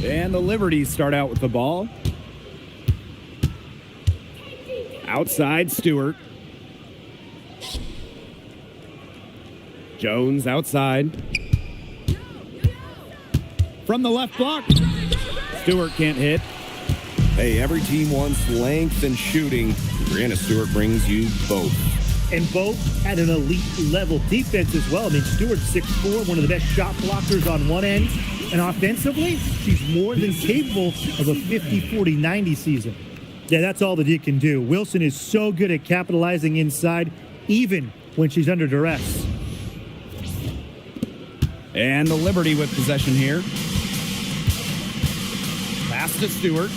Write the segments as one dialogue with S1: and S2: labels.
S1: And the Liberties start out with the ball. Outside, Stewart. Jones outside. From the left block. Stewart can't hit.
S2: Hey, every team wants length and shooting. Brianna Stewart brings you both.
S3: And both at an elite level defense as well. I mean, Stewart's 6'4", one of the best shot blockers on one end. And offensively, she's more than capable of a 50-40-90 season. Yeah, that's all that you can do. Wilson is so good at capitalizing inside, even when she's under duress.
S1: And the Liberty with possession here. Pass to Stewart.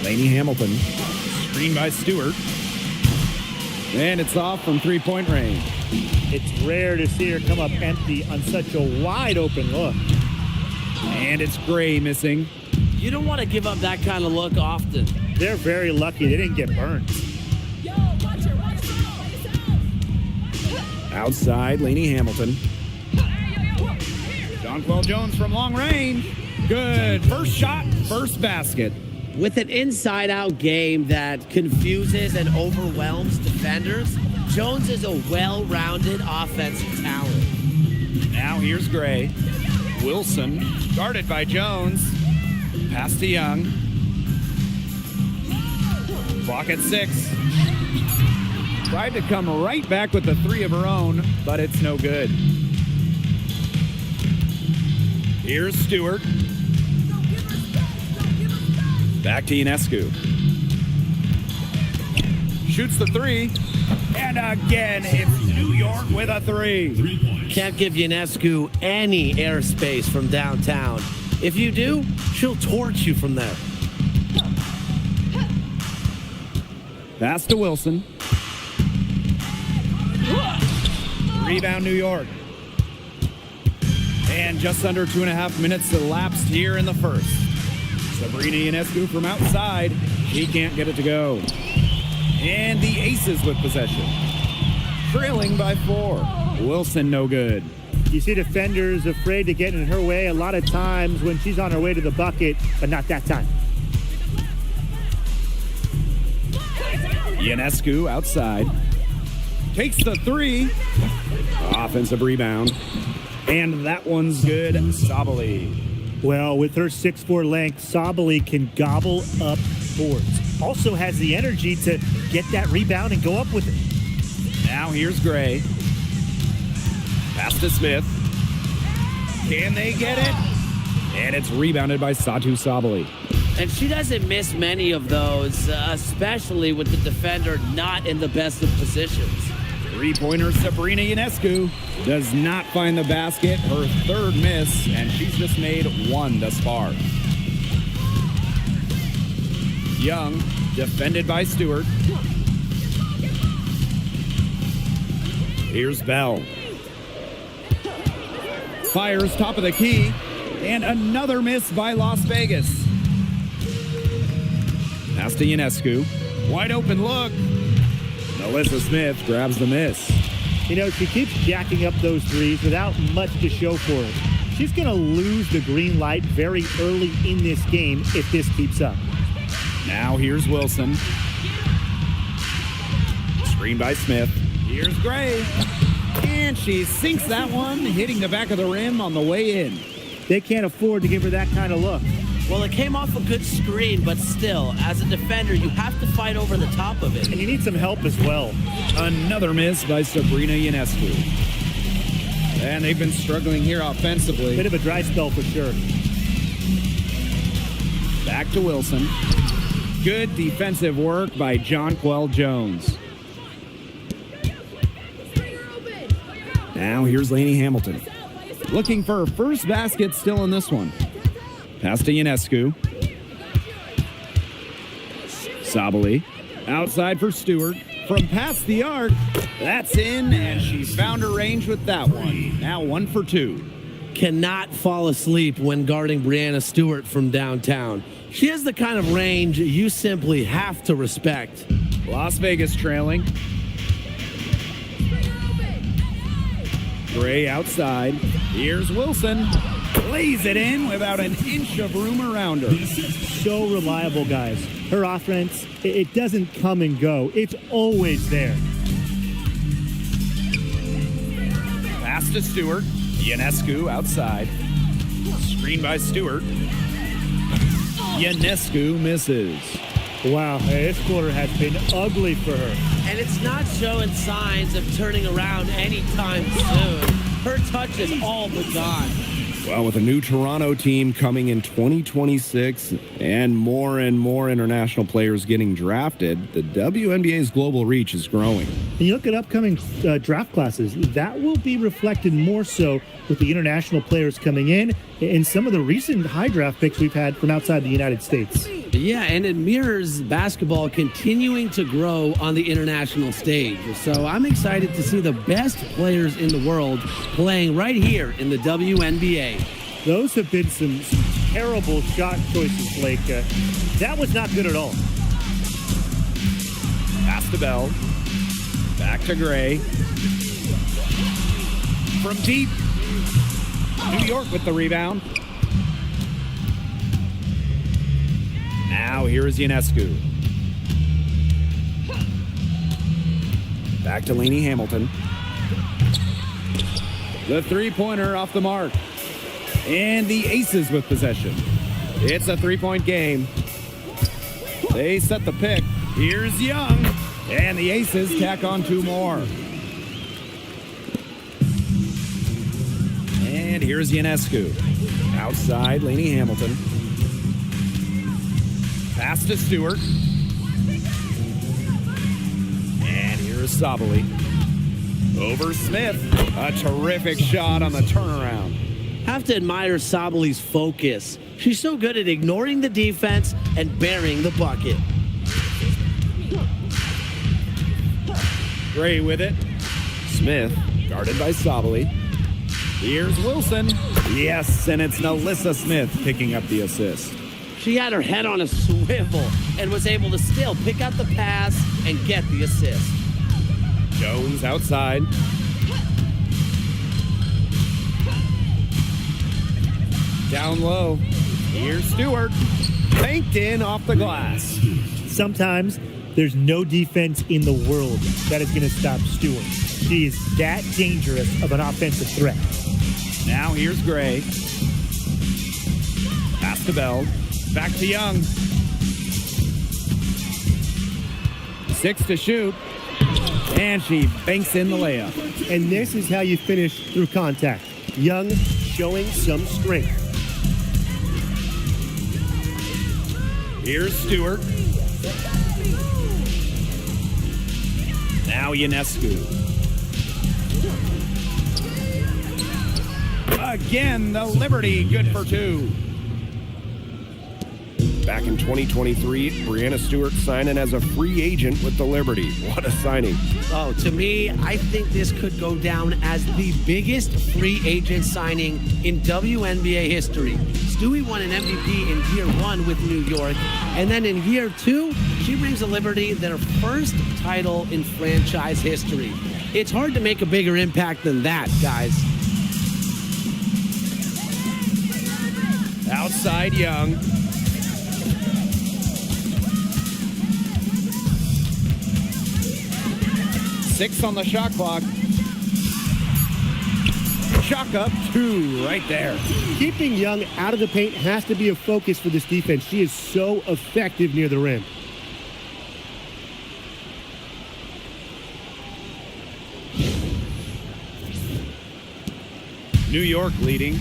S1: Lainey Hamilton. Screen by Stewart. And it's off from three-point range.
S3: It's rare to see her come up empty on such a wide-open look.
S1: And it's Gray missing.
S4: You don't want to give up that kind of look often.
S3: They're very lucky they didn't get burned.
S1: Outside, Lainey Hamilton. Jonquel Jones from long range. Good. First shot, first basket.
S4: With an inside-out game that confuses and overwhelms defenders, Jones is a well-rounded offensive talent.
S1: Now here's Gray. Wilson, guarded by Jones. Pass to Young. Clock at 6. Tried to come right back with the three of her own, but it's no good. Here's Stewart. Back to Ionescu. Shoots the three. And again, it's New York with a three.
S4: Can't give Ionescu any airspace from downtown. If you do, she'll torch you from there.
S1: Pass to Wilson. Rebound, New York. And just under 2.5 minutes elapsed here in the first. Sabrina Ionescu from outside. She can't get it to go. And the Aces with possession. Trailing by 4. Wilson no good.
S3: You see defenders afraid to get in her way a lot of times when she's on her way to the bucket, but not that time.
S1: Ionescu outside. Takes the three. Offensive rebound. And that one's good. Sabali.
S3: Well, with her 6'4" length, Sabali can gobble up boards. Also has the energy to get that rebound and go up with it.
S1: Now here's Gray. Pass to Smith. Can they get it? And it's rebounded by Satu Sabali.
S4: And she doesn't miss many of those, especially with the defender not in the best of positions.
S1: Three-pointer Sabrina Ionescu does not find the basket. Her third miss, and she's just made one thus far. Young, defended by Stewart. Here's Bell. Fires top of the key, and another miss by Las Vegas. Pass to Ionescu. Wide open look. Melissa Smith grabs the miss.
S3: You know, she keeps jacking up those threes without much to show for it. She's going to lose the green light very early in this game if this keeps up.
S1: Now here's Wilson. Screen by Smith. Here's Gray. And she sinks that one, hitting the back of the rim on the way in.
S3: They can't afford to give her that kind of look.
S4: Well, it came off a good screen, but still, as a defender, you have to fight over the top of it.
S3: And you need some help as well.
S1: Another miss by Sabrina Ionescu. And they've been struggling here offensively.
S3: Bit of a dry spell for sure.
S1: Back to Wilson. Good defensive work by Jonquel Jones. Now here's Lainey Hamilton. Looking for her first basket still in this one. Pass to Ionescu. Sabali. Outside for Stewart. From past the arc. That's in, and she found her range with that one. Now 1 for 2.
S4: Cannot fall asleep when guarding Brianna Stewart from downtown. She has the kind of range you simply have to respect.
S1: Las Vegas trailing. Gray outside. Here's Wilson. lays it in without an inch of room around her.
S3: So reliable, guys. Her offense, it doesn't come and go. It's always there.
S1: Pass to Stewart. Ionescu outside. Screen by Stewart. Ionescu misses.
S3: Wow, this quarter has been ugly for her.
S4: And it's not showing signs of turning around anytime soon. Her touch is all but gone.
S2: Well, with a new Toronto team coming in 2026 and more international players getting drafted, the WNBA's global reach is growing.
S3: And you look at upcoming draft classes, that will be reflected more so with the international players coming in and some of the recent high draft picks we've had from outside the United States.
S4: Yeah, and it mirrors basketball continuing to grow on the international stage. So I'm excited to see the best players in the world playing right here in the WNBA.
S3: Those have been some terrible shot choices, Blake. That was not good at all.
S1: Pass to Bell. Back to Gray. From deep. New York with the rebound. Now here is Ionescu. Back to Lainey Hamilton. The three-pointer off the mark. And the Aces with possession. It's a three-point game. They set the pick. Here's Young. And the Aces tack on two more. And here's Ionescu. Outside, Lainey Hamilton. Pass to Stewart. And here's Sabali. Over Smith. A terrific shot on the turnaround.
S4: Have to admire Sabali's focus. She's so good at ignoring the defense and burying the bucket.
S1: Gray with it. Smith, guarded by Sabali. Here's Wilson. Yes, and it's Nalissa Smith picking up the assist.
S4: She had her head on a swivel and was able to still pick out the pass and get the assist.
S1: Jones outside. Down low. Here's Stewart. Banked in off the glass.
S3: Sometimes there's no defense in the world that is going to stop Stewart. She is that dangerous of an offensive threat.
S1: Now here's Gray. Pass to Bell. Back to Young. 6 to shoot. And she banks in the layup.
S3: And this is how you finish through contact. Young showing some strength.
S1: Here's Stewart. Now Ionescu. Again, the Liberty good for two.
S2: Back in 2023, Breanna Stewart signing as a free agent with the Liberty. What a signing.
S4: Oh, to me, I think this could go down as the biggest free agent signing in WNBA history. Stewie won an MVP in year 1 with New York, and then in year 2, she brings the Liberty their first title in franchise history. It's hard to make a bigger impact than that, guys.
S1: Outside Young. Six on the shot clock. Chalk up 2 right there.
S3: Keeping Young out of the paint has to be a focus for this defense. She is so effective near the rim.
S1: New York leading.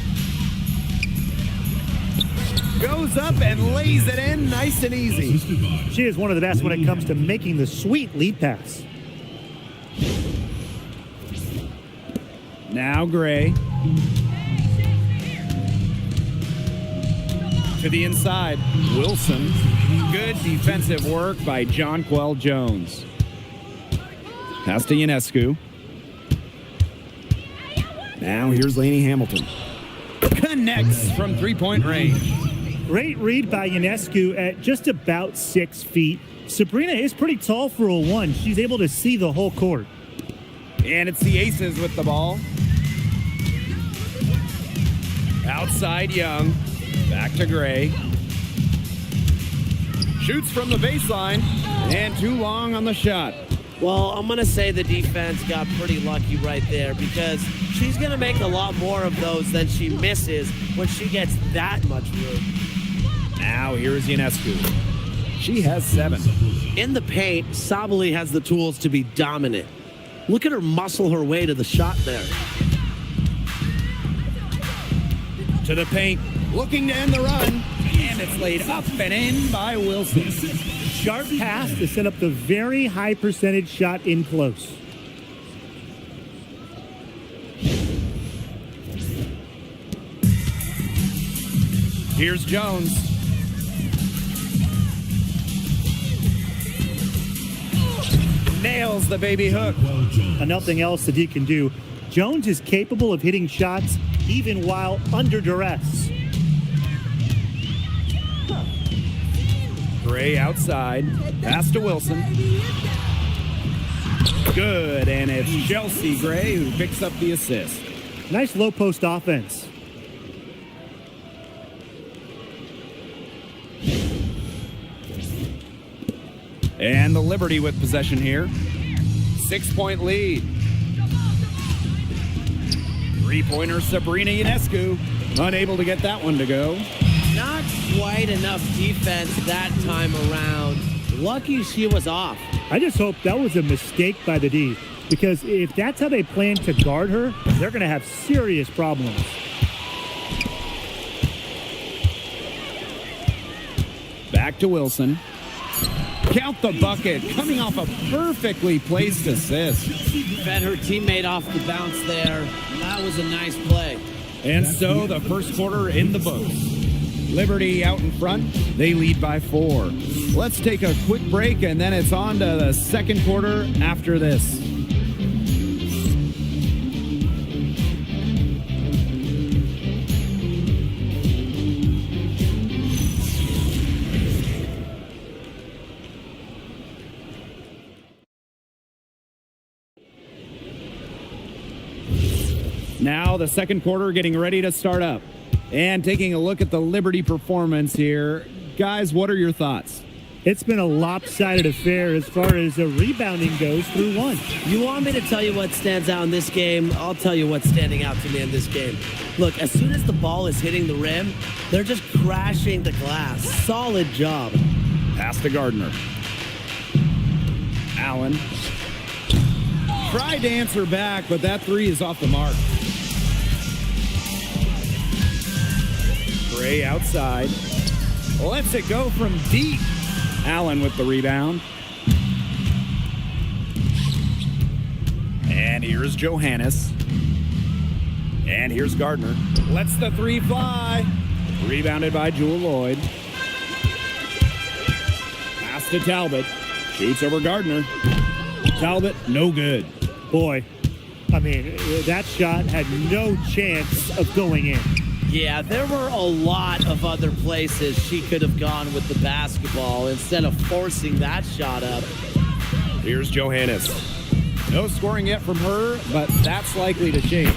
S1: Goes up and lays it in nice and easy.
S3: She is one of the best when it comes to making the sweet lead pass.
S1: Now Gray. To the inside. Wilson. Good defensive work by Jonquel Jones. Pass to Ionescu. Now here's Lainey Hamilton. Connects from three-point range.
S3: Great read by Ionescu at just about 6 feet. Sabrina is pretty tall for a 1. She's able to see the whole court.
S1: And it's the Aces with the ball. Outside Young. Back to Gray. Shoots from the baseline. And too long on the shot.
S4: Well, I'm going to say the defense got pretty lucky right there because she's going to make a lot more of those than she misses when she gets that much room.
S1: Now here's Ionescu. She has 7.
S4: In the paint, Sabali has the tools to be dominant. Look at her muscle her way to the shot there.
S1: To the paint, looking to end the run. And it's laid up and in by Wilson.
S3: Sharp pass to set up the very high percentage shot in close.
S1: Here's Jones. Nails the baby hook.
S3: Nothing else that he can do. Jones is capable of hitting shots even while under duress.
S1: Gray outside. Pass to Wilson. Good, and it's Chelsea Gray who picks up the assist.
S3: Nice low post offense.
S1: And the Liberty with possession here. 6-point lead. Three-pointer Sabrina Ionescu. Unable to get that one to go.
S4: Not quite enough defense that time around. Lucky she was off.
S3: I just hope that was a mistake by the D, because if that's how they plan to guard her, they're going to have serious problems.
S1: Back to Wilson. Count the bucket, coming off a perfectly placed assist.
S4: Fed her teammate off the bounce there. That was a nice play.
S1: And so the first quarter in the books. Liberty out in front. They lead by 4. Let's take a quick break, and then it's on to the second quarter after this. Now the second quarter getting ready to start up. And taking a look at the Liberty performance here. Guys, what are your thoughts?
S3: It's been a lopsided affair as far as rebounding goes through one.
S4: You want me to tell you what stands out in this game? I'll tell you what's standing out to me in this game. Look, as soon as the ball is hitting the rim, they're just crashing the glass. Solid job.
S1: Pass to Gardner. Allen. Tried to answer back, but that 3 is off the mark. Gray outside. Lets it go from deep. Allen with the rebound. And here's Johannes. And here's Gardner. Lets the 3 fly. Rebounded by Jewel Lloyd. Pass to Talbot. Shoots over Gardner. Talbot, no good.
S3: Boy, I mean, that shot had no chance of going in.
S4: Yeah, there were a lot of other places she could have gone with the basketball instead of forcing that shot up.
S1: Here's Johannes. No scoring yet from her, but that's likely to change.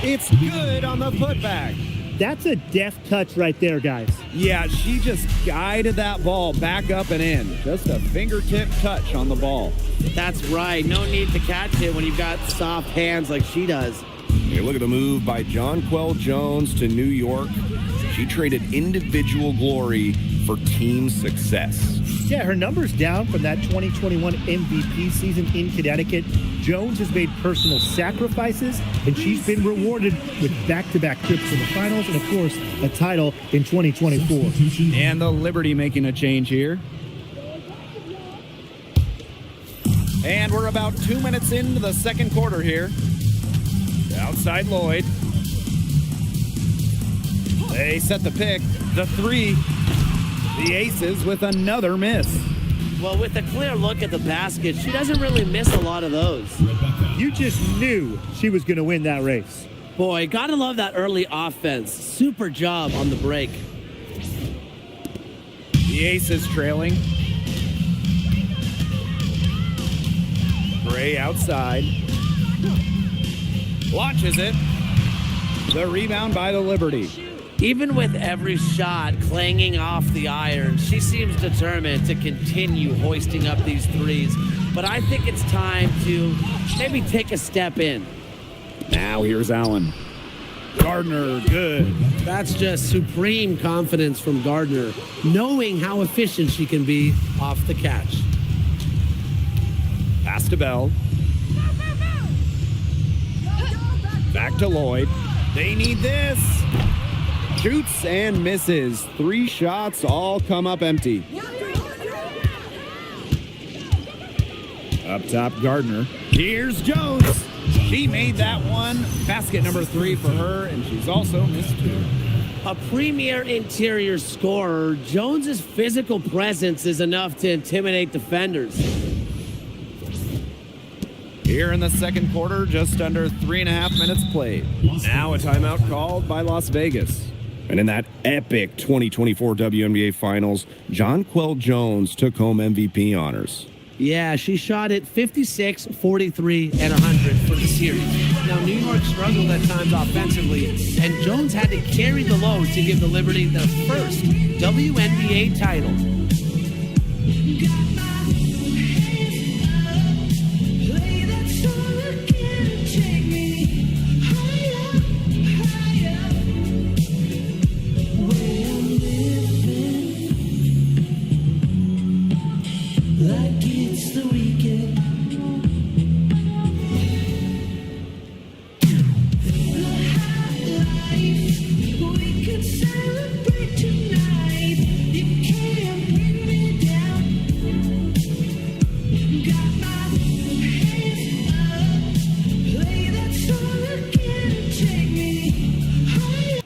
S1: It's good on the putback.
S3: That's a deft touch right there, guys.
S1: Yeah, she just guided that ball back up and in. Just a fingertip touch on the ball.
S4: That's right. No need to catch it when you've got soft hands like she does.
S2: Hey, look at the move by Jonquel Jones to New York. She traded individual glory for team success.
S3: Yeah, her numbers down from that 2021 MVP season in Connecticut. Jones has made personal sacrifices, and she's been rewarded with back-to-back trips to the finals and, of course, a title in 2024.
S1: And the Liberty making a change here. And we're about 2 minutes into the second quarter here. Outside Lloyd. They set the pick. The 3. The Aces with another miss.
S4: Well, with a clear look at the basket, she doesn't really miss a lot of those.
S3: You just knew she was going to win that race.
S4: Boy, gotta love that early offense. Super job on the break.
S1: The Aces trailing. Gray outside. Launches it. The rebound by the Liberty.
S4: Even with every shot clanging off the iron, she seems determined to continue hoisting up these threes. But I think it's time to maybe take a step in.
S1: Now here's Allen. Gardner, good.
S4: That's just supreme confidence from Gardner, knowing how efficient she can be off the catch.
S1: Pass to Bell. Back to Lloyd. They need this. Shoots and misses. 3 shots all come up empty. Up top, Gardner. Here's Jones. She made that one. Basket number 3 for her, and she's also missed 2.
S4: A premier interior scorer, Jones's physical presence is enough to intimidate defenders.
S1: Here in the second quarter, just under 3.5 minutes played. Now a timeout called by Las Vegas.
S2: And in that epic 2024 WNBA Finals, Jonquel Jones took home MVP honors.
S4: Yeah, she shot it 56, 43, and 100 for the series. Now, New York struggled at times offensively, and Jones had to carry the load to give the Liberty their first WNBA title.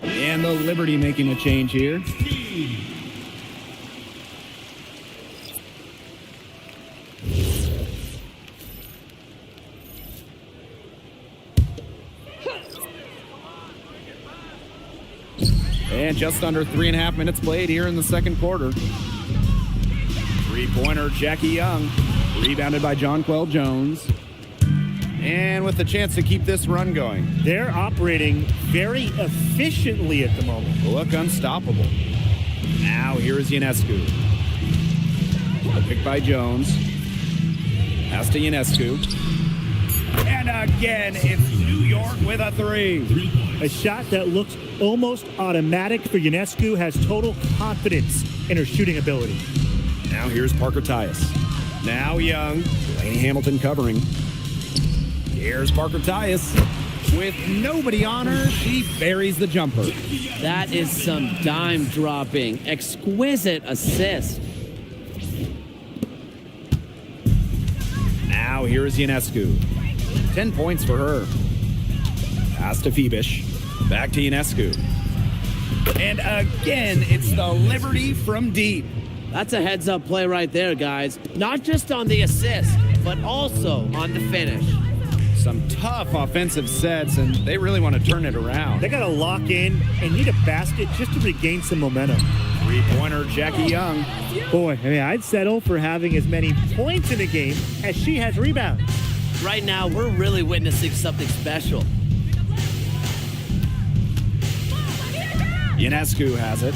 S1: And the Liberty making a change here. And just under 3.5 minutes played here in the second quarter. Three-pointer, Jackie Young. Rebounded by Jonquel Jones. And with the chance to keep this run going.
S3: They're operating very efficiently at the moment.
S1: Look unstoppable. Now here is Ionescu. A pick by Jones. Pass to Ionescu. And again, it's New York with a 3.
S3: A shot that looks almost automatic for Ionescu, has total confidence in her shooting ability.
S1: Now here's Parker Tyus. Now Young. Laney Hamilton covering. Here's Parker Tyus. With nobody on her, she buries the jumper.
S4: That is some dime dropping, exquisite assist.
S1: Now here is Ionescu. 10 points for her. Pass to Phoebish. Back to Ionescu. And again, it's the Liberty from deep.
S4: That's a heads-up play right there, guys. Not just on the assist, but also on the finish.
S1: Some tough offensive sets, and they really want to turn it around.
S3: They got to lock in and need a basket just to regain some momentum.
S1: Three-pointer, Jackie Young.
S3: Boy, I mean, I'd settle for having as many points in the game as she has rebounds.
S4: Right now, we're really witnessing something special.
S1: Ionescu has it.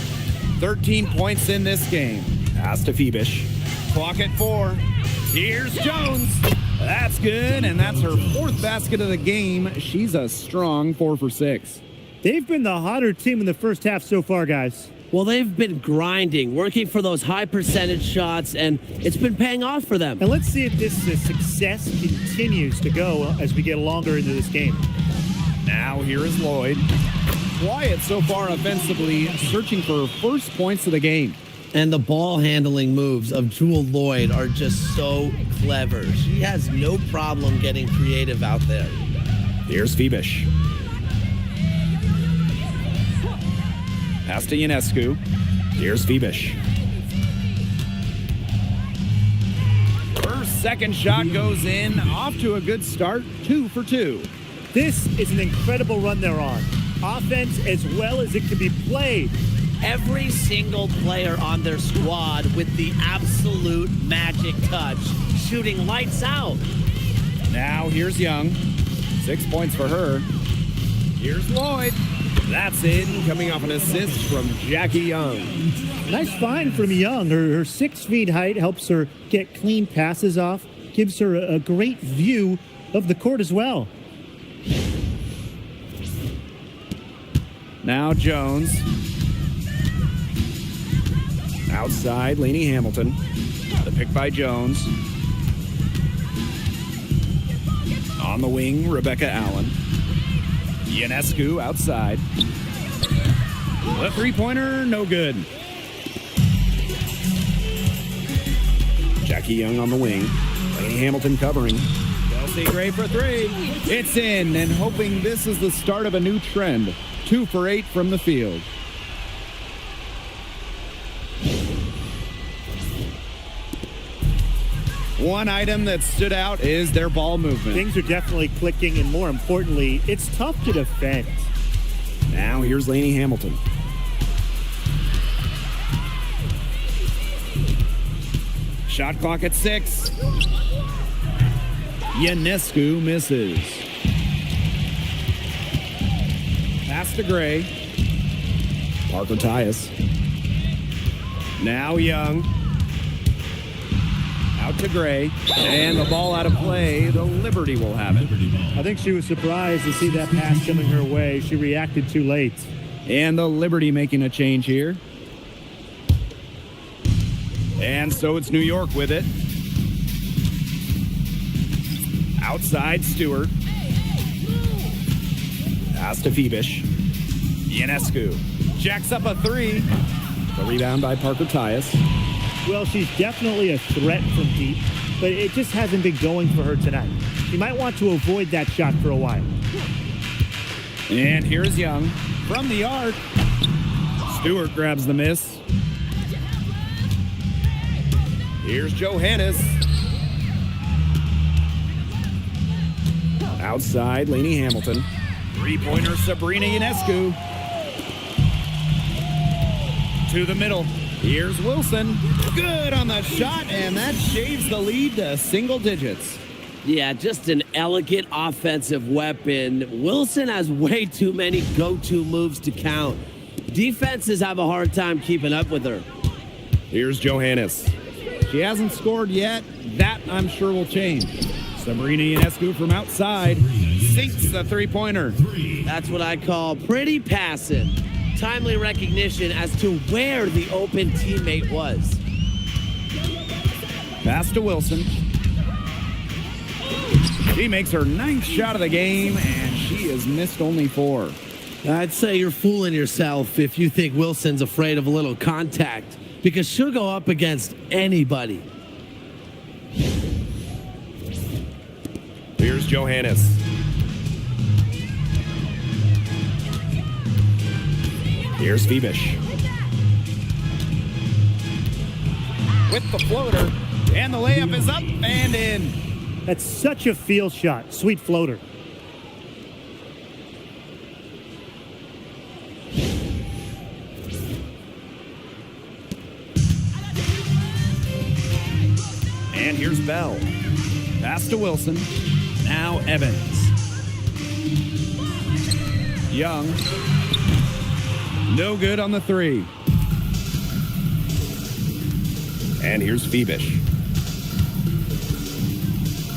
S1: 13 points in this game. Pass to Phoebish. Clock at 4. Here's Jones. That's good, and that's her 4th basket of the game. She's a strong 4 for 6.
S3: They've been the hotter team in the first half so far, guys.
S4: Well, they've been grinding, working for those high percentage shots, and it's been paying off for them.
S3: And let's see if this success continues to go as we get longer into this game.
S1: Now here is Lloyd. Quiet so far offensively, searching for her first points of the game.
S4: And the ball handling moves of Jewel Lloyd are just so clever. She has no problem getting creative out there.
S1: Here's Phoebish. Pass to Ionescu. Here's Phoebish. Her second shot goes in. Off to a good start. 2 for 2.
S3: This is an incredible run they're on. Offense as well as it can be played.
S4: Every single player on their squad with the absolute magic touch, shooting lights out.
S1: Now here's Young. 6 points for her. Here's Lloyd. That's in, coming off an assist from Jackie Young.
S3: Nice find from Young. Her 6 feet height helps her get clean passes off, gives her a great view of the court as well.
S1: Now Jones. Outside, Lainey Hamilton. The pick by Jones. On the wing, Rebecca Allen. Ionescu outside. The three-pointer, no good. Jackie Young on the wing. Lainey Hamilton covering. Chelsea Gray for 3. It's in, and hoping this is the start of a new trend. 2 for 8 from the field. One item that stood out is their ball movement.
S3: Things are definitely clicking, and more importantly, it's tough to defend.
S1: Now here's Lainey Hamilton. Shot clock at 6. Ionescu misses. Pass to Gray. Parker Tyus. Now Young. Out to Gray. And the ball out of play. The Liberty will have it.
S3: I think she was surprised to see that pass coming her way. She reacted too late.
S1: And the Liberty making a change here. And so it's New York with it. Outside, Stewart. Pass to Phoebish. Ionescu jacks up a 3. The rebound by Parker Tyus.
S3: Well, she's definitely a threat from deep, but it just hasn't been going for her tonight. She might want to avoid that shot for a while.
S1: And here's Young from the arc. Stewart grabs the miss. Here's Johannes. Outside, Lainey Hamilton. Three-pointer, Sabrina Ionescu. To the middle. Here's Wilson. Good on the shot, and that shaves the lead to single digits.
S4: Yeah, just an elegant offensive weapon. Wilson has way too many go-to moves to count. Defenses have a hard time keeping up with her.
S1: Here's Johannes. She hasn't scored yet. That, I'm sure, will change. Sabrina Ionescu from outside sinks the three-pointer.
S4: That's what I call pretty passive. Timely recognition as to where the open teammate was.
S1: Pass to Wilson. She makes her 9th shot of the game, and she has missed only 4.
S4: I'd say you're fooling yourself if you think Wilson's afraid of a little contact, because she'll go up against anybody.
S1: Here's Johannes. Here's Phoebish. With the floater, and the layup is up and in.
S3: That's such a field shot. Sweet floater.
S1: And here's Bell. Pass to Wilson. Now Evans. Young. No good on the 3. And here's Phoebish.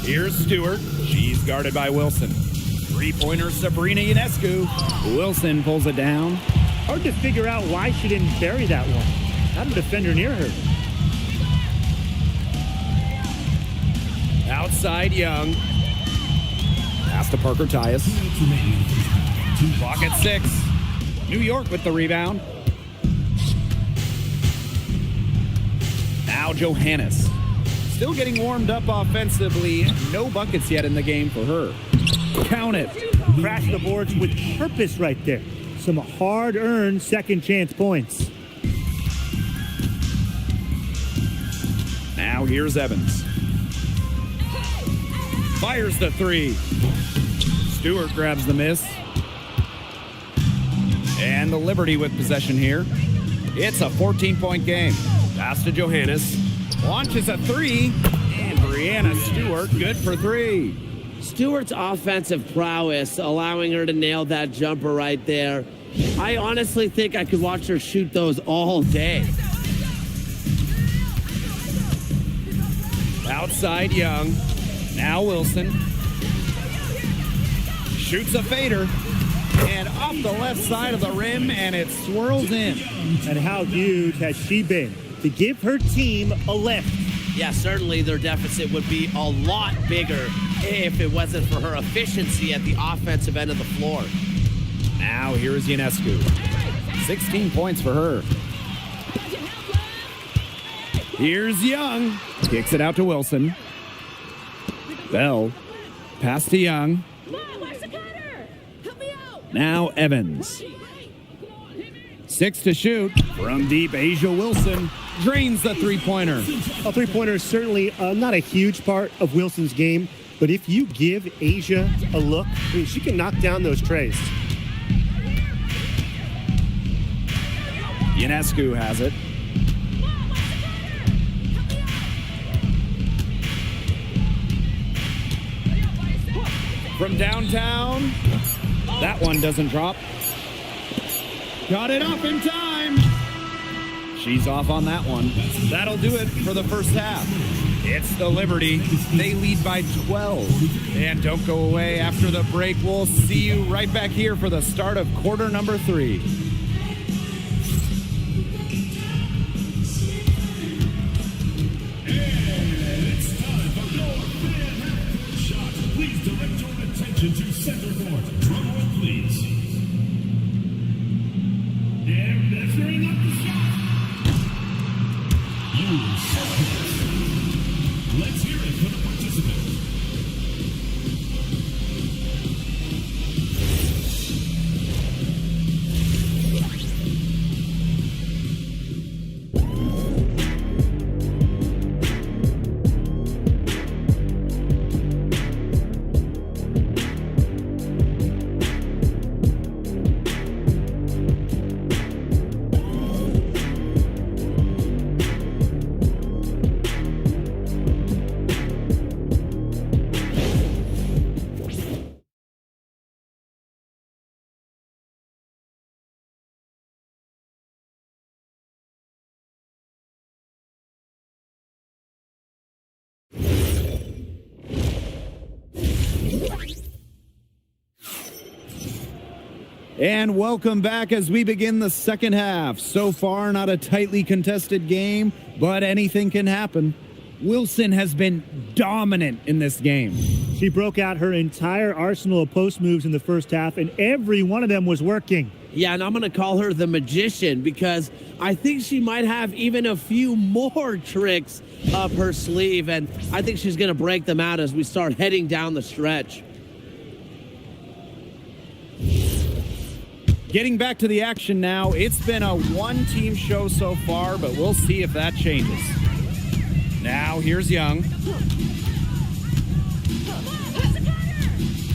S1: Here's Stewart. She's guarded by Wilson. Three-pointer, Sabrina Ionescu. Wilson pulls it down.
S3: Hard to figure out why she didn't bury that one. Not a defender near her.
S1: Outside, Young. Pass to Parker Tyus. Clock at 6. New York with the rebound. Now Johannes. Still getting warmed up offensively. No buckets yet in the game for her. Count it.
S3: Crash the boards with purpose right there. Some hard-earned second chance points.
S1: Now here's Evans. Fires the 3. Stewart grabs the miss. And the Liberty with possession here. It's a 14-point game. Pass to Johannes. Launches a 3. And Brianna Stewart good for 3.
S4: Stewart's offensive prowess, allowing her to nail that jumper right there. I honestly think I could watch her shoot those all day.
S1: Outside Young. Now Wilson. Shoots a fader. And off the left side of the rim, and it swirls in.
S3: And how huge has she been to give her team a lift?
S4: Yeah, certainly their deficit would be a lot bigger if it wasn't for her efficiency at the offensive end of the floor.
S1: Now here's Ionescu. 16 points for her. Here's Young. Kicks it out to Wilson. Bell. Pass to Young. Now Evans. 6 to shoot. From deep, Asia Wilson drains the three-pointer.
S3: A three-pointer is certainly not a huge part of Wilson's game, but if you give Asia a look, I mean, she can knock down those trays.
S1: Ionescu has it. From downtown. That one doesn't drop. Got it up in time. She's off on that one. That'll do it for the first half. It's the Liberty. They lead by 12. And don't go away after the break. We'll see you right back here for the start of quarter number 3.
S5: To center court. Drum roll, please. They're measuring up the shot. You Let's hear it for the participant.
S1: And welcome back as we begin the second half. So far, not a tightly contested game, but anything can happen. Wilson has been dominant in this game.
S3: She broke out her entire arsenal of post moves in the first half, and every one of them was working.
S4: Yeah, and I'm going to call her the magician because I think she might have even a few more tricks up her sleeve, and I think she's going to break them out as we start heading down the stretch.
S1: Getting back to the action now, it's been a one-team show so far, but we'll see if that changes. Now, here's Young.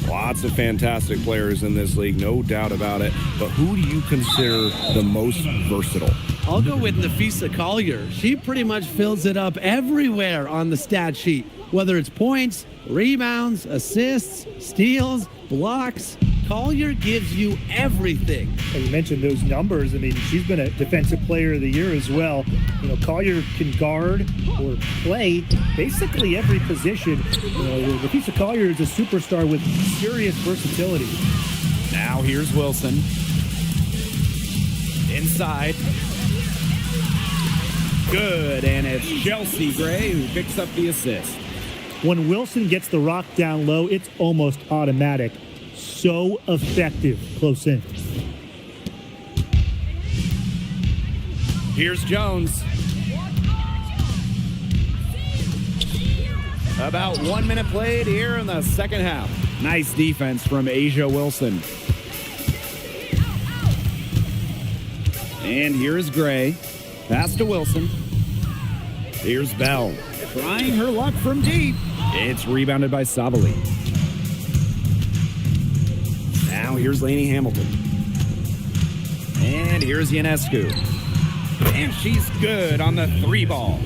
S2: Lots of fantastic players in this league, no doubt about it. But who do you consider the most versatile?
S4: I'll go with Nafisa Collier. She pretty much fills it up everywhere on the stat sheet, whether it's points, rebounds, assists, steals, blocks. Collier gives you everything.
S3: And you mentioned those numbers. I mean, she's been a defensive player of the year as well. You know, Collier can guard or play basically every position. You know, Nafisa Collier is a superstar with serious versatility.
S1: Now here's Wilson. Inside. Good, and it's Chelsea Gray who picks up the assist.
S3: When Wilson gets the rock down low, it's almost automatic. So effective close in.
S1: Here's Jones. About 1 minute played here in the second half. Nice defense from Asia Wilson. And here's Gray. Pass to Wilson. Here's Bell. Trying her luck from deep. It's rebounded by Sabali. Now here's Lainey Hamilton. And here's Ionescu. And she's good on the 3 ball.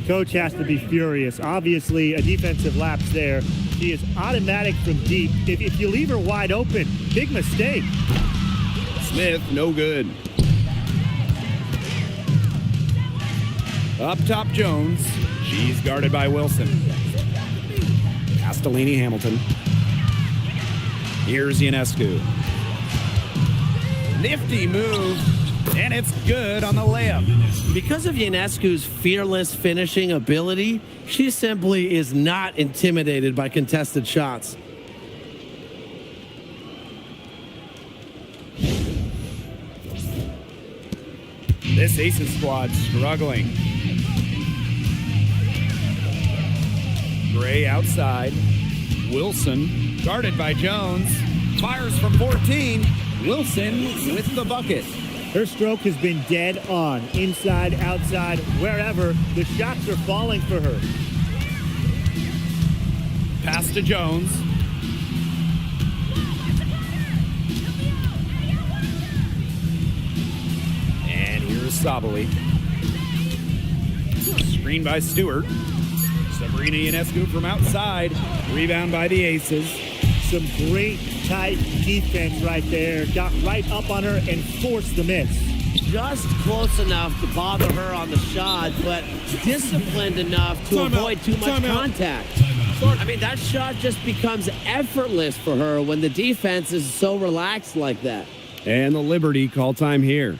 S3: Coach has to be furious. Obviously, a defensive lapse there. She is automatic from deep. If you leave her wide open, big mistake.
S2: Smith, no good.
S1: Up top, Jones. She's guarded by Wilson. Pass to Lainey Hamilton. Here's Ionescu. Nifty move, and it's good on the layup.
S4: Because of Ionescu's fearless finishing ability, she simply is not intimidated by contested shots.
S1: This Aces squad struggling. Gray outside. Wilson, guarded by Jones. Fires from 14. Wilson with the bucket.
S3: Her stroke has been dead on. Inside, outside, wherever. The shots are falling for her.
S1: Pass to Jones. And here's Sabali. Screen by Stewart. Sabrina Ionescu from outside. Rebound by the Aces.
S3: Some great tight defense right there. Got right up on her and forced the miss.
S4: Just close enough to bother her on the shot, but disciplined enough to avoid too much contact. I mean, that shot just becomes effortless for her when the defense is so relaxed like that.
S2: And the Liberty call time here.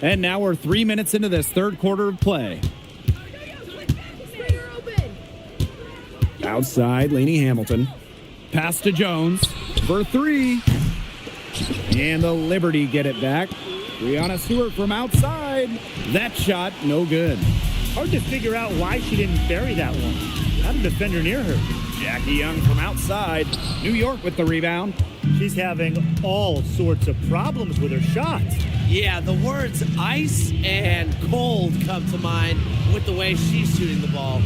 S1: And now we're 3 minutes into this third quarter of play. Outside, Lainey Hamilton. Pass to Jones for three. And the Liberty get it back. Brianna Stewart from outside. That shot, no good.
S3: Hard to figure out why she didn't bury that one. Not a defender near her.
S1: Jackie Young from outside. New York with the rebound.
S3: She's having all sorts of problems with her shots.
S4: Yeah, the words ice and cold come to mind with the way she's shooting the ball.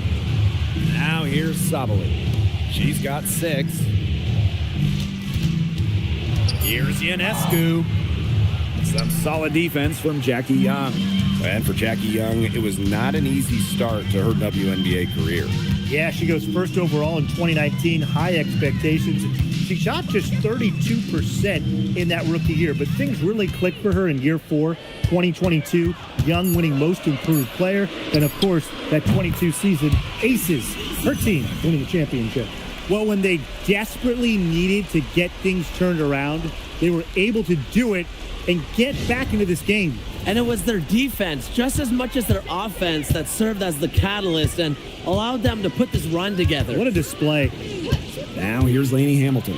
S1: Now here's Sabali. She's got 6. Here's Ionescu. Some solid defense from Jackie Young.
S2: And for Jackie Young, it was not an easy start to her WNBA career.
S3: Yeah, she goes first overall in 2019, high expectations. She shot just 32% in that rookie year, but things really clicked for her in year 4, 2022. Young winning most improved player. And of course, that 22 season, Aces, her team winning the championship. Well, when they desperately needed to get things turned around, they were able to do it and get back into this game.
S4: And it was their defense, just as much as their offense, that served as the catalyst and allowed them to put this run together.
S3: What a display.
S1: Now here's Lainey Hamilton.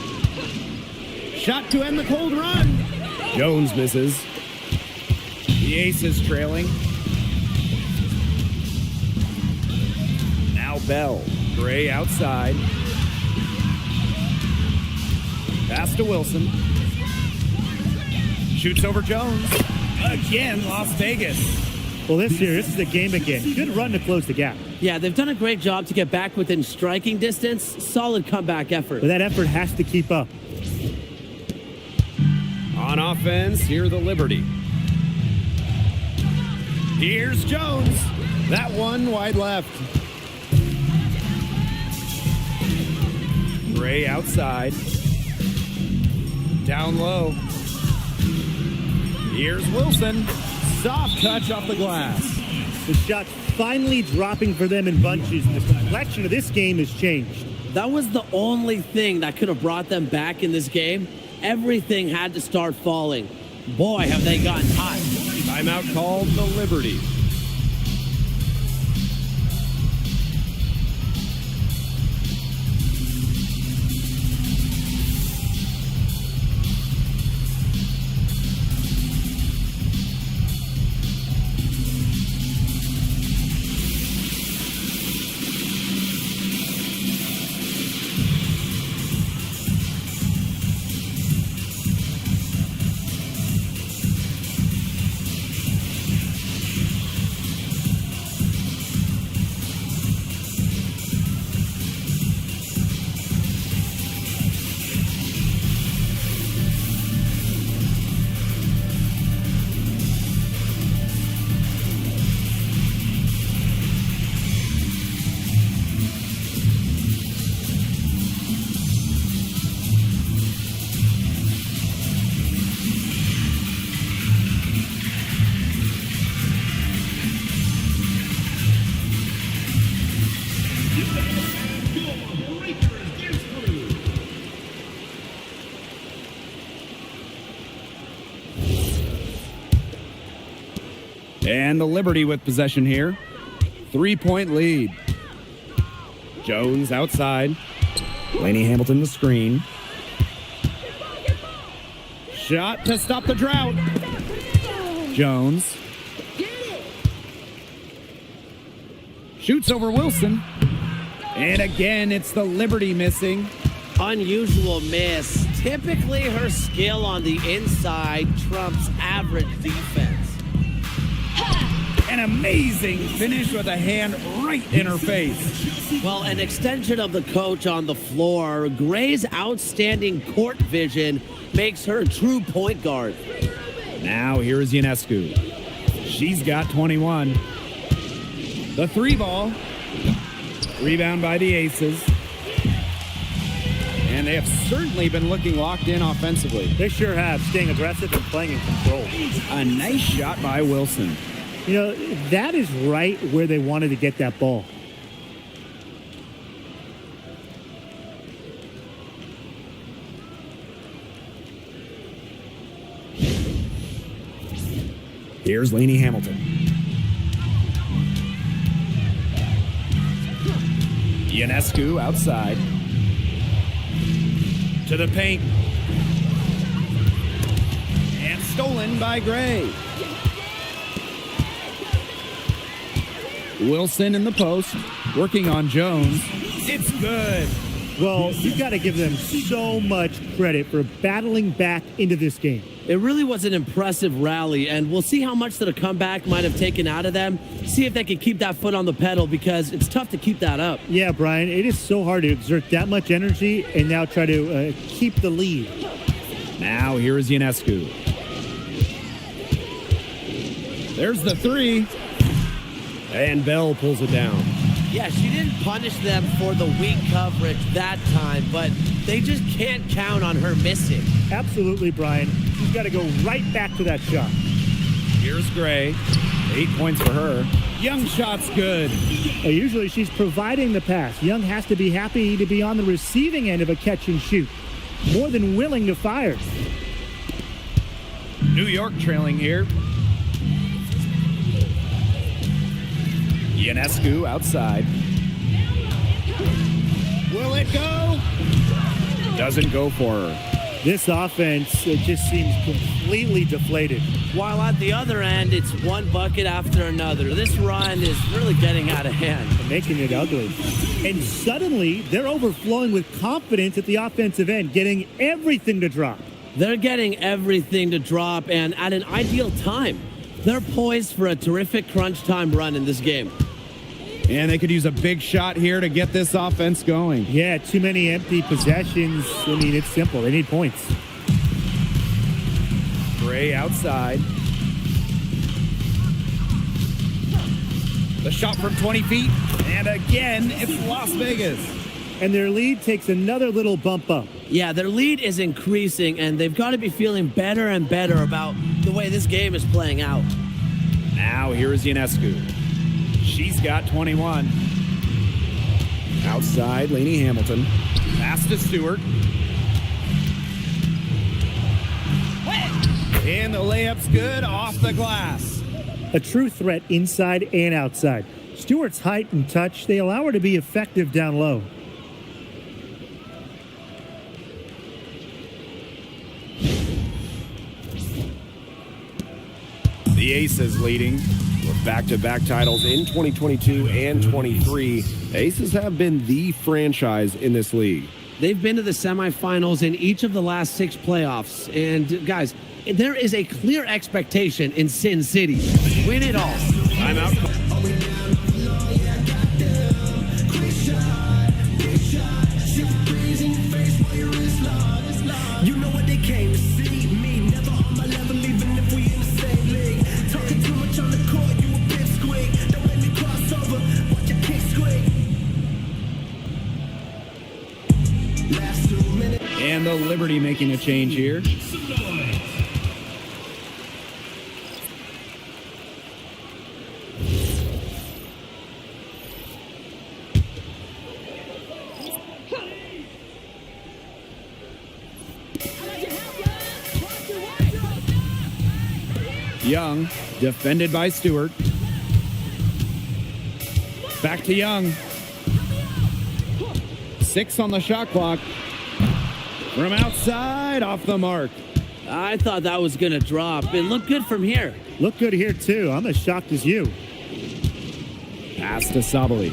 S1: Shot to end the cold run. Jones misses. The Aces trailing. Now Bell. Gray outside. Pass to Wilson. Shoots over Jones. Again, Las Vegas.
S3: Well, this is the game again. Good run to close the gap.
S4: Yeah, they've done a great job to get back within striking distance. Solid comeback effort.
S3: But that effort has to keep up.
S1: On offense, here the Liberty. Here's Jones. That one wide left. Gray outside. Down low. Here's Wilson. Soft touch off the glass.
S3: The shot's finally dropping for them in bunches, and the complexion of this game has changed.
S4: That was the only thing that could have brought them back in this game. Everything had to start falling. Boy, have they gotten hot.
S2: Timeout called the Liberty.
S1: And the Liberty with possession here. 3-point lead. Jones outside. Lainey Hamilton the screen. Shot to stop the drought. Jones. Shoots over Wilson. And again, it's the Liberty missing.
S4: Unusual miss. Typically, her skill on the inside trumps average defense.
S1: An amazing finish with a hand right in her face.
S4: Well, an extension of the coach on the floor. Gray's outstanding court vision makes her a true point guard.
S1: Now here is Ionescu. She's got 21. The three ball. Rebound by the Aces. And they have certainly been looking locked in offensively.
S3: They sure have, staying aggressive and playing in control.
S1: A nice shot by Wilson.
S3: You know, that is right where they wanted to get that ball.
S1: Here's Lainey Hamilton. Ionescu outside. To the paint. And stolen by Gray. Wilson in the post, working on Jones. It's good.
S3: Well, you've got to give them so much credit for battling back into this game.
S4: It really was an impressive rally, and we'll see how much that a comeback might have taken out of them. See if they can keep that foot on the pedal, because it's tough to keep that up.
S3: Yeah, Brian, it is so hard to exert that much energy and now try to keep the lead.
S1: Now here is Ionescu. There's the three. And Bell pulls it down.
S4: Yeah, she didn't punish them for the weak coverage that time, but they just can't count on her missing.
S3: Absolutely, Brian. You've got to go right back to that shot.
S1: Here's Gray. 8 points for her. Young shot's good.
S3: Usually she's providing the pass. Young has to be happy to be on the receiving end of a catch and shoot. More than willing to fire.
S1: New York trailing here. Ionescu outside. Will it go? Doesn't go for her.
S3: This offense, it just seems completely deflated.
S4: While at the other end, it's one bucket after another. This run is really getting out of hand.
S3: Making it ugly. And suddenly, they're overflowing with confidence at the offensive end, getting everything to drop.
S4: They're getting everything to drop, and at an ideal time. They're poised for a terrific crunch time run in this game.
S1: And they could use a big shot here to get this offense going.
S3: Yeah, too many empty possessions. I mean, it's simple. They need points.
S1: Gray outside. The shot from 20 feet. And again, it's Las Vegas.
S3: and their lead takes another little bump up.
S4: Yeah, their lead is increasing, and they've got to be feeling better and better about the way this game is playing out.
S1: Now here is Ionescu. She's got 21.
S2: Outside, Lainey Hamilton.
S1: Pass to Stewart. And the layup's good off the glass.
S3: A true threat inside and outside. Stewart's height and touch, they allow her to be effective down low.
S1: The Aces leading.
S2: With back-to-back titles in 2022 and 23, Aces have been the franchise in this league.
S4: They've been to the semifinals in each of the last 6 playoffs. And, guys, there is a clear expectation in Sin City. Win it all.
S1: Timeout.
S6: You know what they came to see me, never on my level, even if we in the same league. Talking too much on the court, you a big squeak. Don't let me cross over, watch your kick squeak. Last 2 minutes.
S1: And the Liberty making a change here. Young, defended by Stewart. Back to Young. 6 on the shot clock. From outside, off the mark.
S4: I thought that was going to drop. It looked good from here.
S3: Look good here, too. I'm as shocked as you.
S1: Pass to Sabali.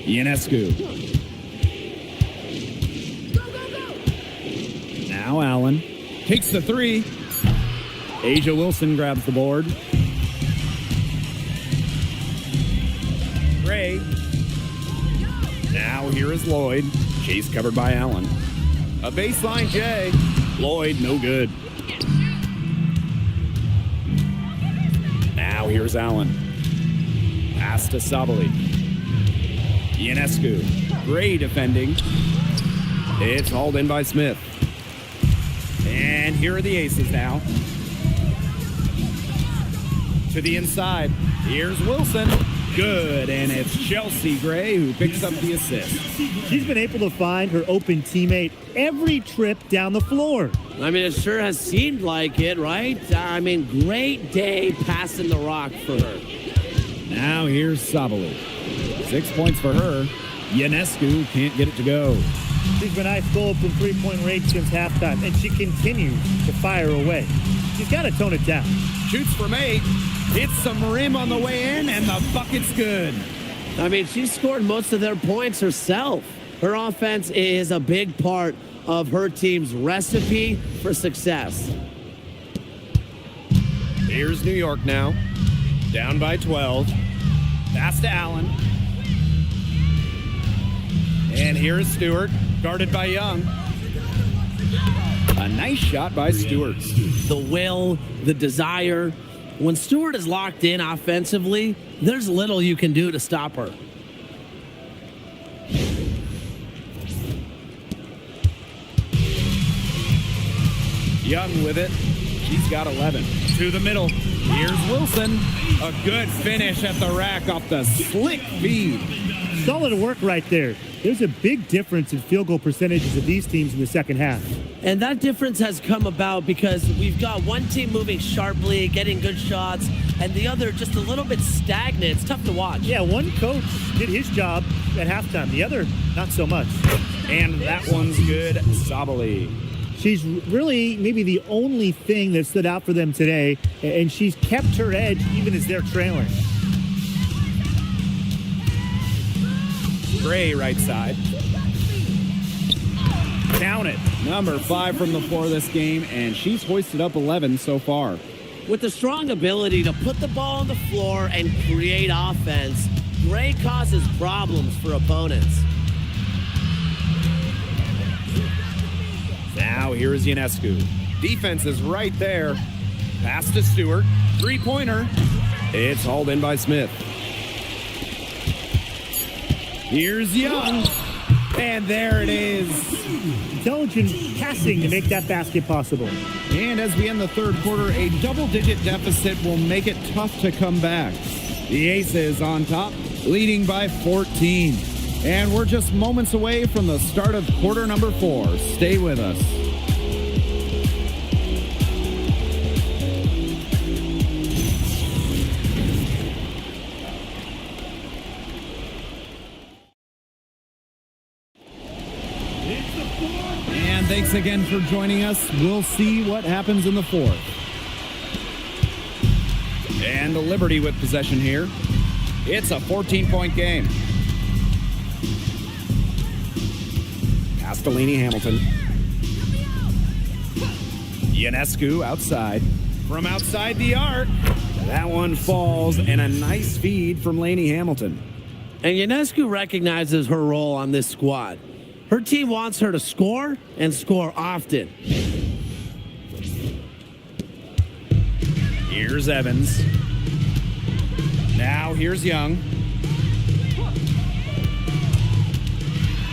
S1: Ionescu. Now Allen. Takes the 3. Asia Wilson grabs the board. Gray. Now here is Lloyd. Chase covered by Allen. A baseline J. Lloyd, no good. Now here's Allen. Pass to Sabali. Ionescu. Gray defending. It's hauled in by Smith. And here are the Aces now. To the inside. Here's Wilson. Good, and it's Chelsea Gray who picks up the assist.
S3: She's been able to find her open teammate every trip down the floor.
S4: I mean, it sure has seemed like it, right? I mean, great day passing the rock for her.
S1: Now here's Sabali. 6 points for her. Ionescu can't get it to go.
S3: She's been ice cold from three-point range since halftime, and she continues to fire away. She's got to tone it down.
S1: Shoots from 8. Hits some rim on the way in, and the bucket's good.
S4: I mean, she scored most of their points herself. Her offense is a big part of her team's recipe for success.
S1: Here's New York now. Down by 12. Pass to Allen. And here's Stewart, guarded by Young. A nice shot by Stewart.
S4: The will, the desire. When Stewart is locked in offensively, there's little you can do to stop her.
S1: Young with it. She's got 11. To the middle. Here's Wilson. A good finish at the rack off the slick feed.
S3: Solid work right there. There's a big difference in field goal percentages of these teams in the second half.
S4: And that difference has come about because we've got one team moving sharply, getting good shots, and the other just a little bit stagnant. It's tough to watch.
S3: Yeah, one coach did his job at halftime. The other, not so much.
S1: And that one's good. Sabali.
S3: She's really maybe the only thing that stood out for them today, and she's kept her edge even as they're trailing.
S1: Gray right side. Count it. Number 5 from the floor this game, and she's hoisted up 11 so far.
S4: With the strong ability to put the ball on the floor and create offense, Gray causes problems for opponents.
S1: Now here is Ionescu. Defense is right there. Pass to Stewart. Three-pointer.
S2: It's hauled in by Smith.
S1: Here's Young. And there it is.
S3: Intelligent passing to make that basket possible.
S1: And as we end the third quarter, a double-digit deficit will make it tough to come back. The Aces on top, leading by 14. And we're just moments away from the start of quarter number 4. Stay with us. And thanks again for joining us. We'll see what happens in the fourth. And the Liberty with possession here. It's a 14-point game.
S2: Pass to Lainey Hamilton.
S1: Ionescu outside. From outside the arc.
S2: That one falls, and a nice feed from Lainey Hamilton.
S4: And Ionescu recognizes her role on this squad. Her team wants her to score and score often.
S1: Here's Evans. Now here's Young.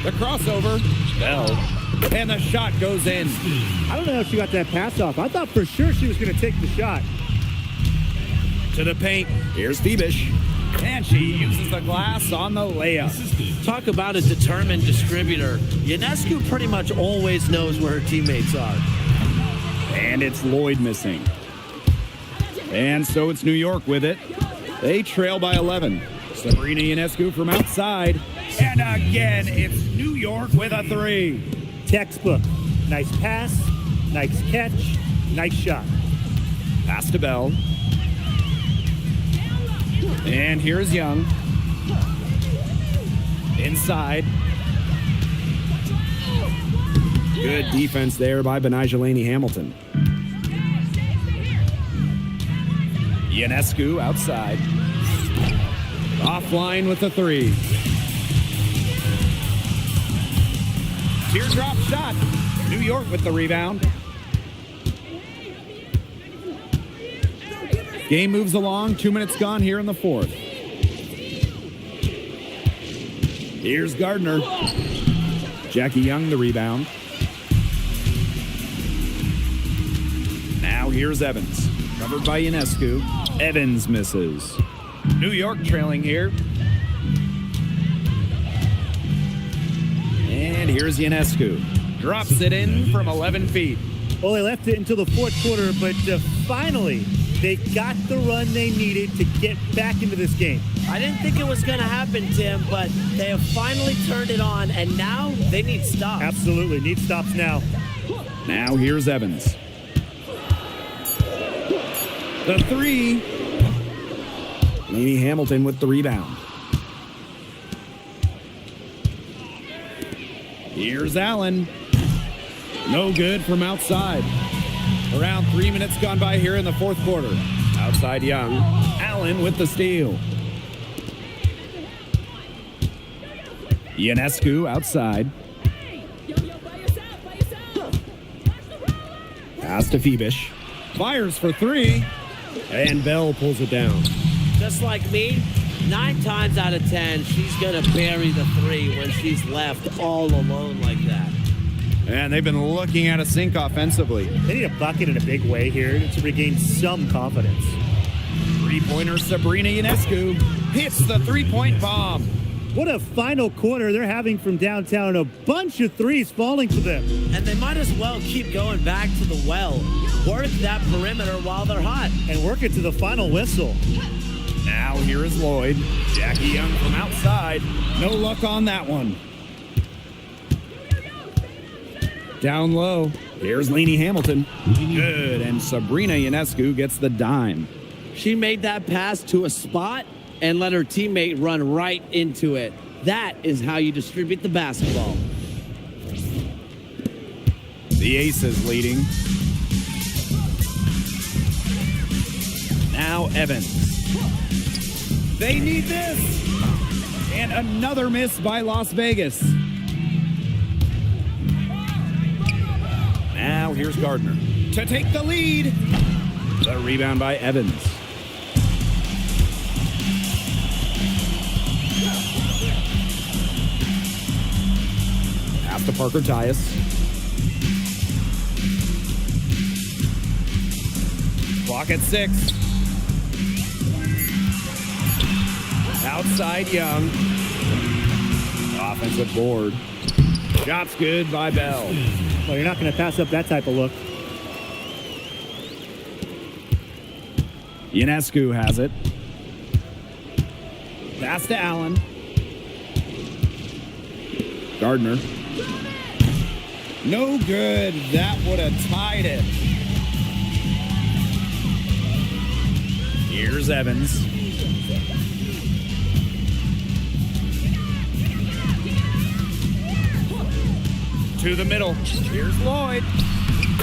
S1: The crossover. Bell. And the shot goes in.
S3: I don't know how she got that pass off. I thought for sure she was going to take the shot.
S1: To the paint.
S2: Here's Phoebish.
S1: And she uses the glass on the layup.
S4: Talk about a determined distributor. Ionescu pretty much always knows where her teammates are.
S1: And it's Lloyd missing. And so it's New York with it. They trail by 11. Sabrina Ionescu from outside. And again, it's New York with a 3.
S3: Textbook. Nice pass, nice catch, nice shot.
S1: Pass to Bell. And here's Young. Inside.
S2: Good defense there by Benijah Lainey Hamilton.
S1: Ionescu outside. Offline with the 3. Teardrop shot. New York with the rebound. Game moves along. 2 minutes gone here in the fourth. Here's Gardner. Jackie Young the rebound. Now here's Evans. Covered by Ionescu. Evans misses. New York trailing here. And here's Ionescu. Drops it in from 11 feet.
S3: Well, they left it until the fourth quarter, but finally, they got the run they needed to get back into this game.
S4: I didn't think it was going to happen, Tim, but they have finally turned it on, and now they need stops.
S3: Absolutely. Need stops now.
S1: Now here's Evans. The 3.
S2: Lainey Hamilton with the rebound.
S1: Here's Allen. No good from outside. Around 3 minutes gone by here in the fourth quarter. Outside Young. Allen with the steal. Ionescu outside.
S2: Pass to Phoebish.
S1: Fires for 3.
S2: And Bell pulls it down.
S4: Just like me, 9 times out of 10, she's going to bury the 3 when she's left all alone like that.
S1: And they've been looking at a sink offensively.
S3: They need a bucket in a big way here to regain some confidence.
S1: Three-pointer Sabrina Ionescu hits the 3-point bomb.
S3: What a final quarter they're having from downtown. A bunch of threes falling for them.
S4: And they might as well keep going back to the well. Work that perimeter while they're hot.
S3: And work it to the final whistle.
S1: Now here is Lloyd. Jackie Young from outside. No luck on that one. Down low.
S2: Here's Lainey Hamilton.
S1: Good, and Sabrina Ionescu gets the dime.
S4: She made that pass to a spot and let her teammate run right into it. That is how you distribute the basketball.
S1: The Aces leading. Now Evans. They need this. And another miss by Las Vegas. Now here's Gardner to take the lead. The rebound by Evans.
S2: Pass to Parker Tyus.
S1: Clock at 6. Outside Young. Offensive board. Shot's good by Bell.
S3: Well, you're not going to pass up that type of look.
S1: Ionescu has it. Pass to Allen.
S2: Gardner.
S1: No good. That would have tied it. Here's Evans. To the middle. Here's Lloyd.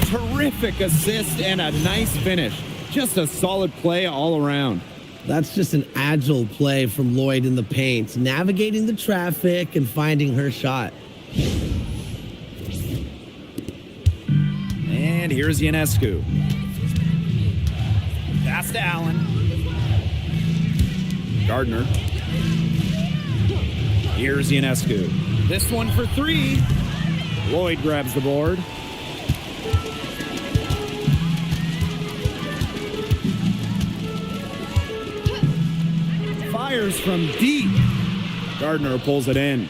S1: Terrific assist and a nice finish. Just a solid play all around.
S4: That's just an agile play from Lloyd in the paint, navigating the traffic and finding her shot.
S1: And here's Ionescu. Pass to Allen.
S2: Gardner.
S1: Here's Ionescu. This one for 3. Lloyd grabs the board. Fires from deep.
S2: Gardner pulls it in.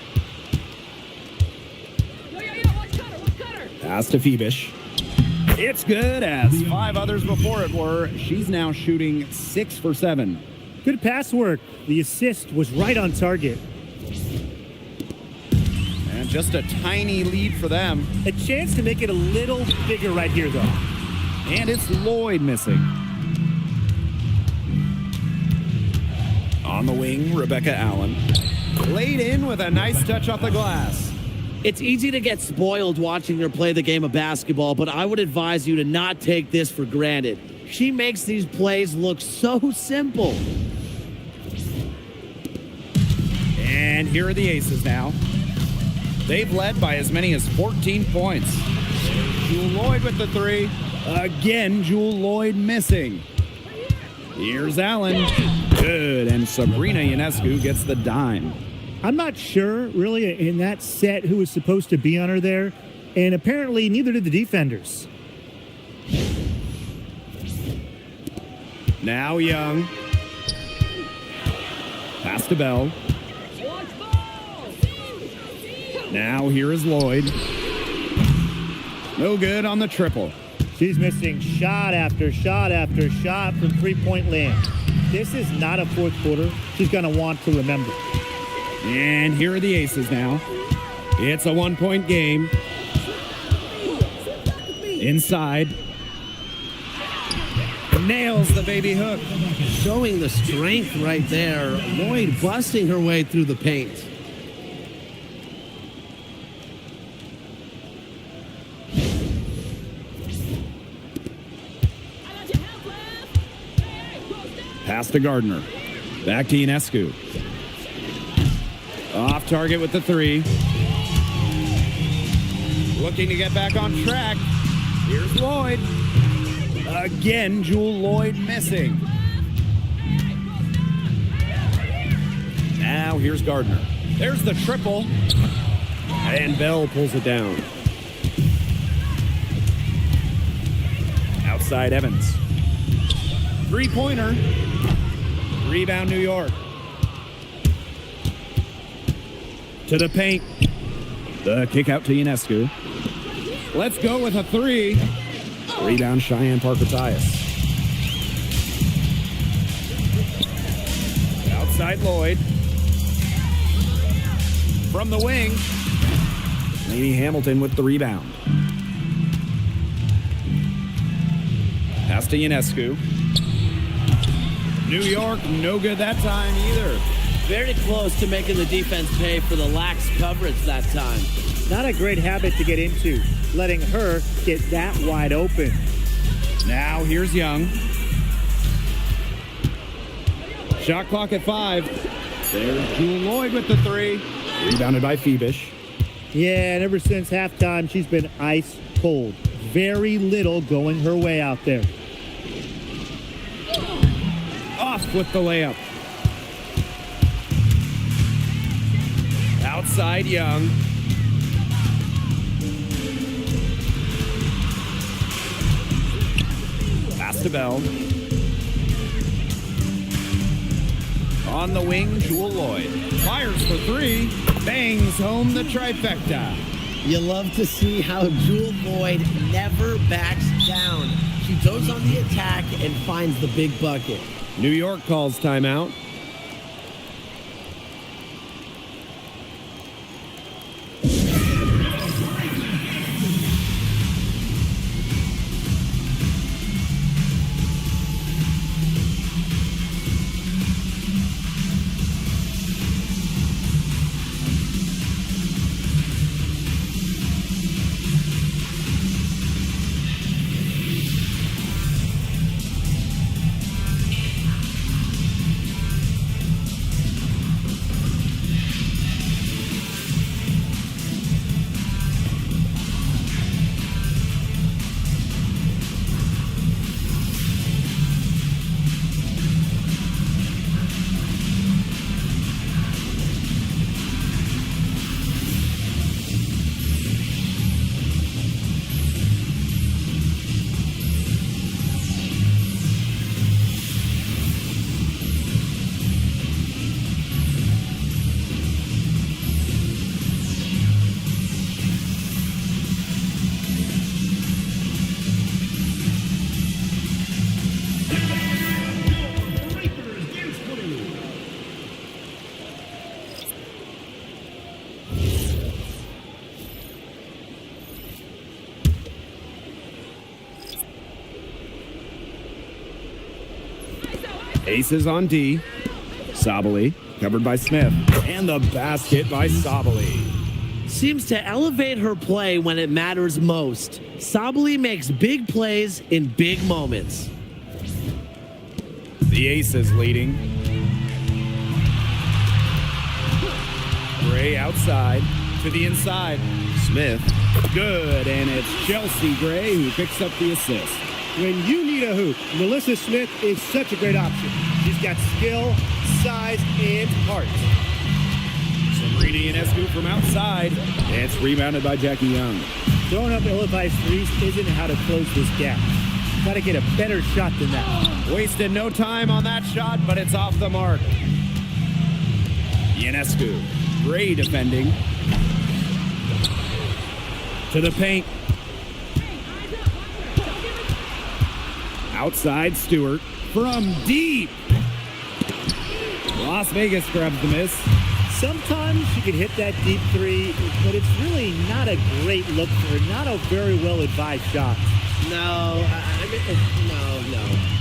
S2: Pass to Phoebish.
S1: It's good as 5 others before it were. She's now shooting 6 for 7.
S3: Good pass work. The assist was right on target.
S1: And just a tiny lead for them.
S3: A chance to make it a little bigger right here, though.
S1: And it's Lloyd missing.
S2: On the wing, Rebecca Allen.
S1: Laid in with a nice touch off the glass.
S4: It's easy to get spoiled watching her play the game of basketball, but I would advise you to not take this for granted. She makes these plays look so simple.
S1: And here are the Aces now. They've led by as many as 14 points. Jewel Lloyd with the 3. Again, Jewel Lloyd missing. Here's Allen. Good, and Sabrina Ionescu gets the dime.
S3: I'm not sure, really, in that set who was supposed to be on her there, and apparently neither did the defenders.
S1: Now Young. Pass to Bell. Now here is Lloyd. No good on the triple.
S3: She's missing shot after shot after shot from three-point land. This is not a fourth quarter she's going to want to remember.
S1: And here are the Aces now. It's a 1-point game. Inside. Nails the baby hook.
S4: Showing the strength right there. Lloyd busting her way through the paint.
S1: Pass to Gardner. Back to Ionescu. Off target with the 3. Looking to get back on track. Here's Lloyd. Again, Jewel Lloyd missing. Now here's Gardner. There's the triple. And Bell pulls it down. Outside Evans. 3-pointer. Rebound New York. To the paint. The kick out to Ionescu. Let's go with a 3.
S2: Rebound Cheyenne Parker Tyus.
S1: Outside Lloyd. From the wing.
S2: Lainey Hamilton with the rebound.
S1: Pass to Ionescu. New York, no good that time either.
S4: Very close to making the defense pay for the lax coverage that time.
S3: Not a great habit to get into, letting her get that wide open.
S1: Now here's Young. Shot clock at 5. There's Jewel Lloyd with the 3.
S2: Rebounded by Phoebish.
S3: Yeah, and ever since halftime, she's been ice cold. Very little going her way out there.
S1: Off with the layup. Outside Young. to Bell. On the wing, Jewel Lloyd fires for three, bangs home the trifecta.
S4: You love to see how Jewel Lloyd never backs down. She goes on the attack and finds the big bucket.
S2: New York calls timeout. Aces on D. Sabally, covered by Smith. And the basket by Sabally.
S4: Seems to elevate her play when it matters most. Sabally makes big plays in big moments.
S1: The Aces leading. Gray outside to the inside.
S2: Smith.
S1: Good, and it's Chelsea Gray who picks up the assist.
S3: When you need a hoop, Melissa Smith is such a great option. She's got skill, size, and heart.
S1: Sabrina Ionescu from outside. It's rebounded by Jackie Young.
S3: Throwing up ill-advised threes isn't how to close this gap. Got to get a better shot than that.
S1: Wasted no time on that shot, but it's off the mark. Ionescu, Gray defending. To the paint. Outside, Stewart from deep. Las Vegas grabs the miss.
S3: Sometimes you can hit that deep three, but it's really not a great look for her. Not a very well-advised shot.
S4: No.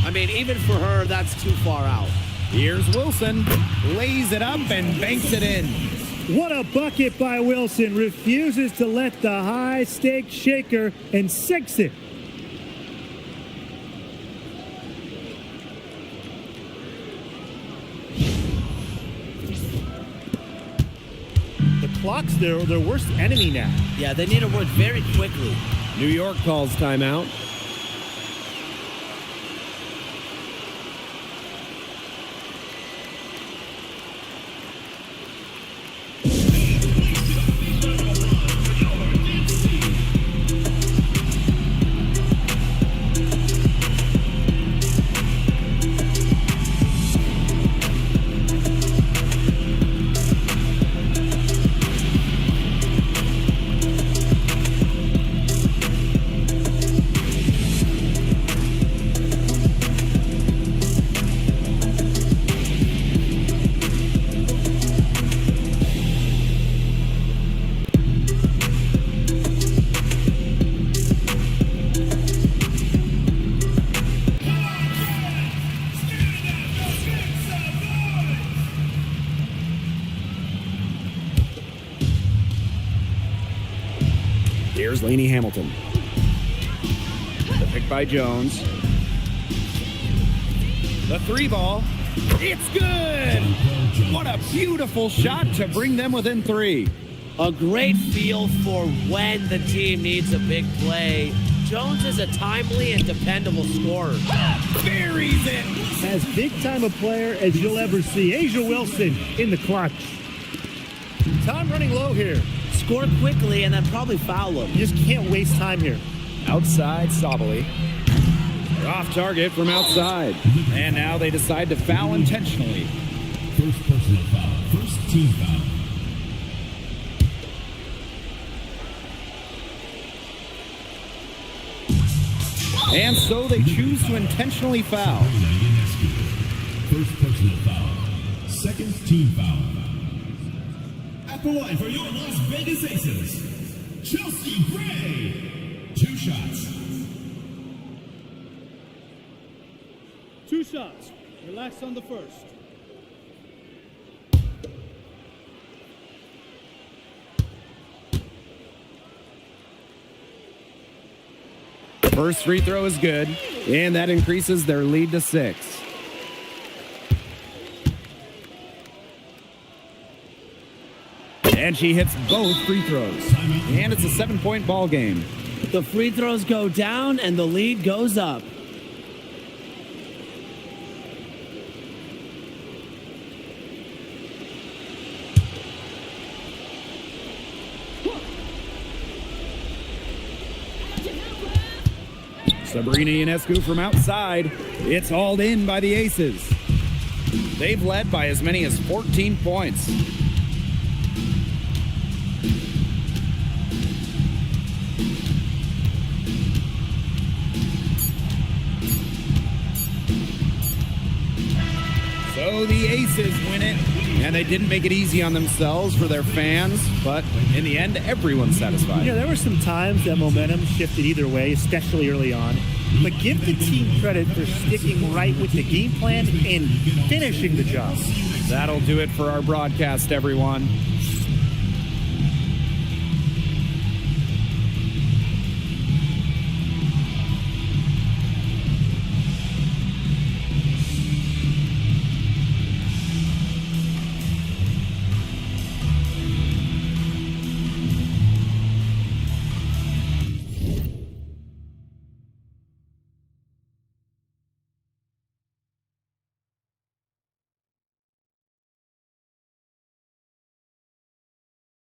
S4: I mean, even for her, that's too far out.
S1: Here's Wilson. Lays it up and banks it in.
S3: What a bucket by Wilson. Refuses to let the high-stakes shaker and sinks it. The clock's their worst enemy now.
S4: Yeah, they need to work very quickly.
S2: New York calls timeout.
S1: Here's Lainey Hamilton. The pick by Jones. The three ball. It's good! What a beautiful shot to bring them within three.
S4: A great feel for when the team needs a big play. Jones is a timely and dependable scorer.
S1: Buries it!
S3: As big-time a player as you'll ever see. Asia Wilson in the clutch. Time running low here.
S4: Score quickly and then probably foul him.
S3: You just can't waste time here.
S1: Outside, Sabally. Off target from outside. And now they decide to foul intentionally.
S5: First personal foul. First team foul.
S1: And so they choose to intentionally foul.
S5: First personal foul. Second team foul. At the line for your Las Vegas Aces, Chelsea Gray. 2 shots.
S7: 2 shots. Relax on the first.
S1: First free throw is good, and that increases their lead to 6. And she hits both free throws. And it's a 7-point ball game.
S4: The free throws go down and the lead goes up.
S1: Sabrina Ionescu from outside. It's hauled in by the Aces. They've led by as many as 14 points. So the Aces win it, and they didn't make it easy on themselves for their fans, but in the end, everyone's satisfied.
S3: Yeah, there were some times that momentum shifted either way, especially early on. But give the team credit for sticking right with the game plan and finishing the job.
S1: That'll do it for our broadcast, everyone.